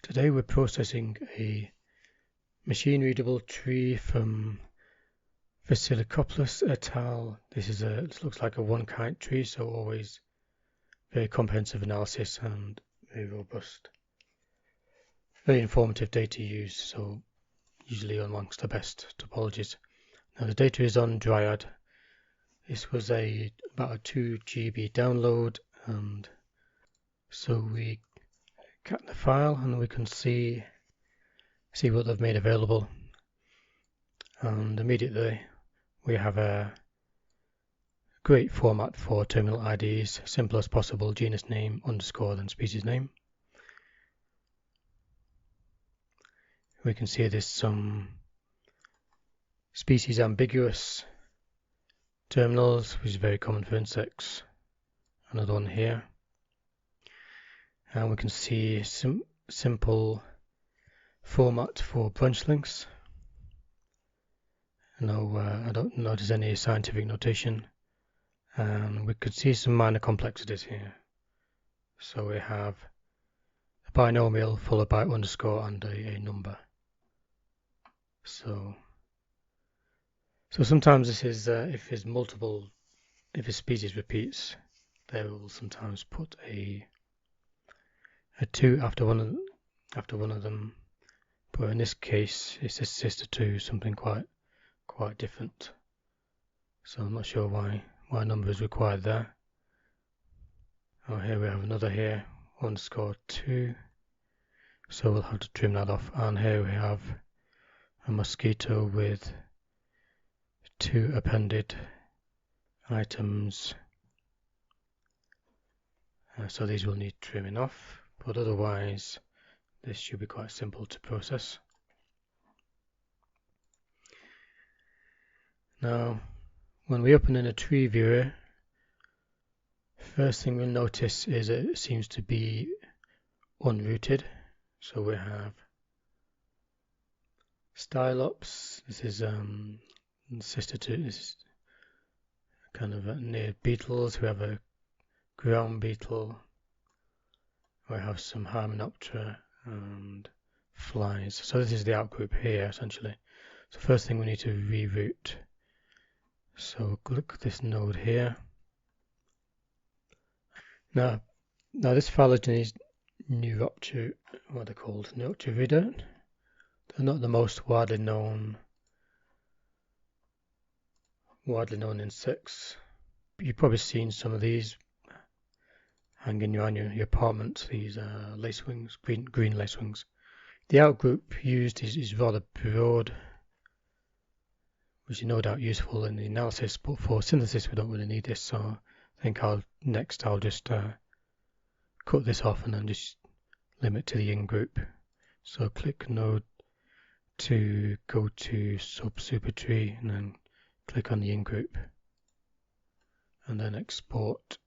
Today we're processing a machine-readable tree from Vasilikopoulos et al. This looks like a one-kite tree, so always very comprehensive analysis and very robust. Very informative data used, so usually amongst the best topologies. Now the data is on Dryad. This was about a 2 GB download, and so we cut the file and we can see what they've made available. And immediately we have a great format for terminal IDs, simple as possible, genus name, underscore, then species name. We can see there's some species ambiguous terminals, which is very common for insects. Another one here. And we can see some simple format for branch links. I don't notice any scientific notation. And we could see some minor complexities here. So we have a binomial followed by underscore and a number. So sometimes this is if a species repeats, they will sometimes put a 2 after one of them. But in this case, it's a sister to something quite different. So I'm not sure why number is required there. Oh, here we have another here, underscore 2. So we'll have to trim that off. And here we have a mosquito with 2 appended items. So these will need trimming off, but otherwise this should be quite simple to process. Now, when we open in a tree viewer, first thing we'll notice is it seems to be unrooted. So we have Stylops. This is sister to this kind of near beetles. We have a ground beetle. We have some Hymenoptera and flies. So this is the outgroup here essentially. So first thing we need to reroute. So click this node here. Now this phylogenetic Neuroptera, what they're called, Neuropteridae. They're not the most widely known insects. You've probably seen some of these hanging around your apartment. These lacewings, green lacewings. The outgroup used is rather broad, which is no doubt useful in the analysis, but for synthesis we don't really need this. So I think I'll just cut this off and then just limit to the in-group. So click node to go to sub-supertree and then click on the in-group and then export.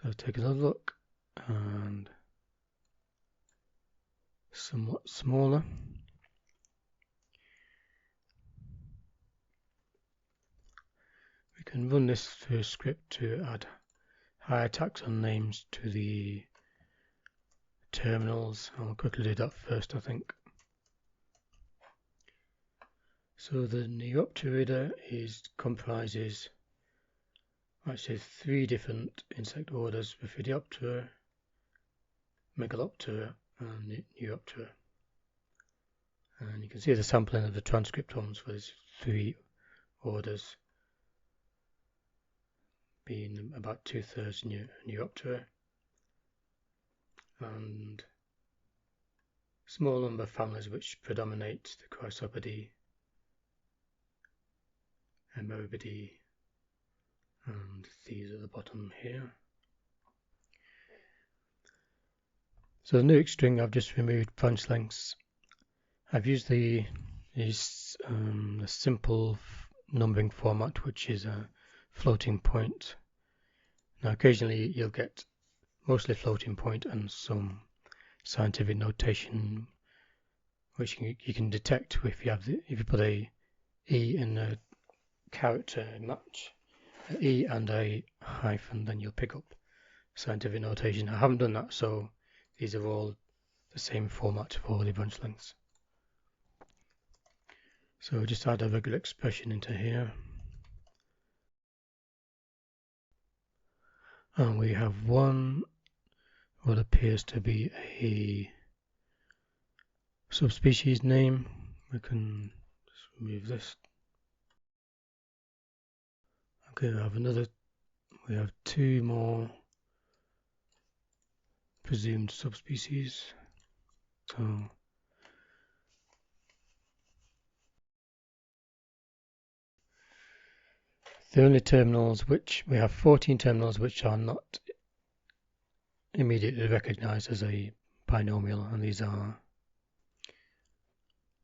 So take another look, and somewhat smaller. We can run this through a script to add higher taxon names to the terminals. I'll quickly do that first, I think. So the Neuropteridae comprises actually 3 different insect orders: Bifidoptera, Megaloptera, and Neuroptera. And you can see the sampling of the transcriptomes for these 3 orders being about 2/3 Neuroptera, and small number of families which predominate: the Chrysopidae, Emerbidae, and these at the bottom here. So the Newick string, I've just removed branch lengths. I've used the simple numbering format, which is a floating point. Now occasionally you'll get mostly floating point and some scientific notation, which you can detect if you put a E in a character match, an E and a hyphen, then you'll pick up scientific notation. I haven't done that, so these are all the same format for the branch lengths. So just add a regular expression into here. And we have one what appears to be a subspecies name. We can just remove this. Okay, we have two more presumed subspecies. So the only terminals which we have 14 terminals which are not immediately recognized as a binomial, and these are,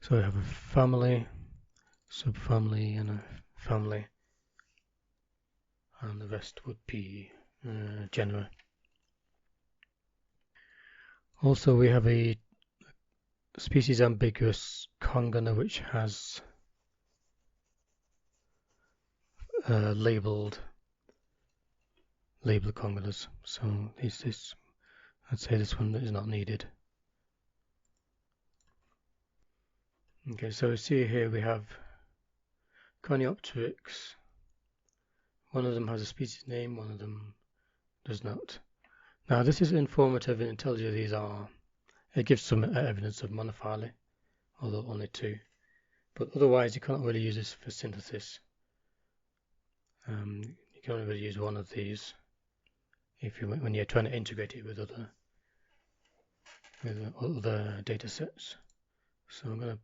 so we have a family, subfamily, and a family, and the rest would be genera. Also, we have a species ambiguous congona which has labeled congonas. So I'd say this one is not needed. Okay, so see here we have Coniophthyrix. One of them has a species name, one of them does not. Now this is informative and it tells you it gives some evidence of monophyly, although only two. But otherwise you can't really use this for synthesis. You can only really use one of these when you're trying to integrate it with other data sets. So I'm going to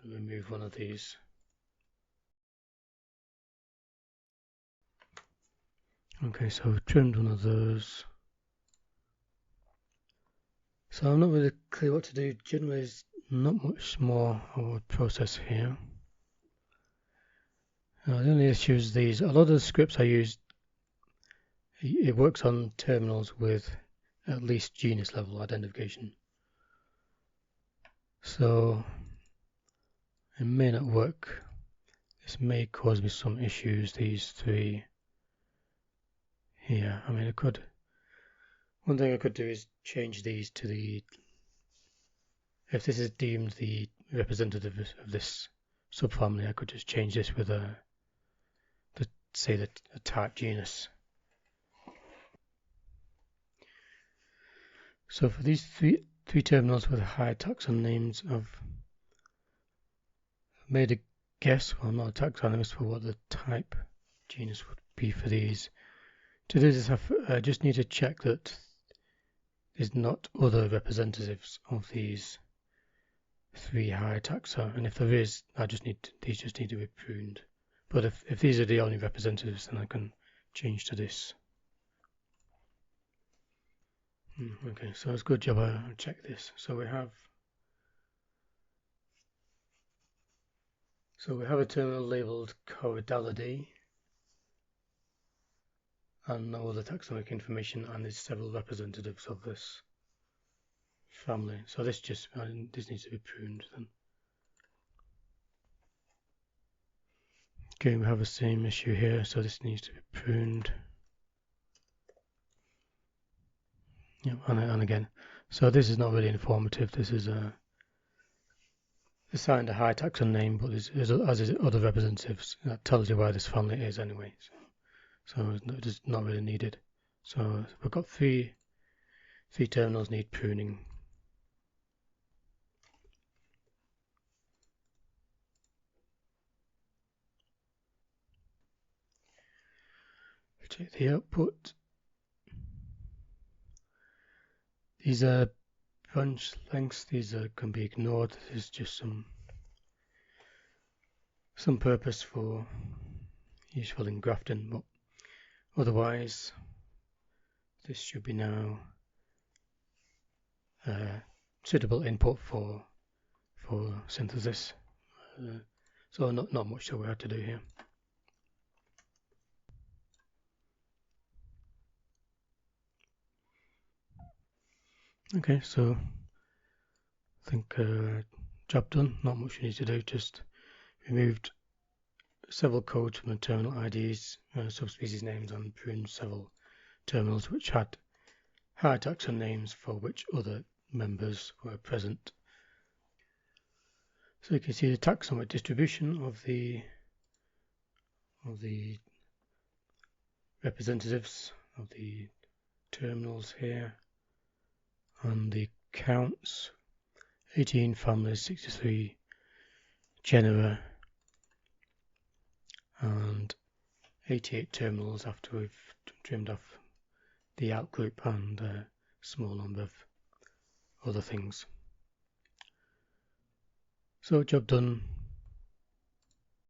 remove one of these. Okay, so I've trimmed one of those. So I'm not really clear what to do. Generally, there's not much more I would process here. The only issue is these. A lot of the scripts I use, it works on terminals with at least genus level identification. So it may not work. This may cause me some issues, these three here. I mean, one thing I could do is change these to if this is deemed the representative of this subfamily, I could just change this with say a type genus. So for these three terminals with high taxon names, I've made a guess. Well, I'm not a taxonomist for what the type genus would be for these. To do this, I just need to check that there's not other representatives of these three high taxa, and if there is, these just need to be pruned. But if these are the only representatives, then I can change to this. Okay, so it's a good job I checked this. So we have a terminal labeled Coridalidae and no other taxonomic information, and there's several representatives of this family. So this needs to be pruned then. Okay, we have the same issue here, so this needs to be pruned. Yep, and again, so this is not really informative. This is assigned a high taxon name, but as is other representatives, that tells you where this family is anyway. So it's not really needed. So we've got three terminals need pruning. Check the output. These are branch lengths. These can be ignored. There's just some purpose for useful in grafting, but otherwise this should be now suitable input for synthesis. So not much that we had to do here. Okay, so I think job done. Not much you need to do. Just removed several codes from the terminal IDs, subspecies names, and pruned several terminals which had higher taxon names for which other members were present. So you can see the taxonomic distribution of the representatives of the terminals here, and the counts: 18 families, 63 genera, and 88 terminals after we've trimmed off the outgroup and a small number of other things. So job done.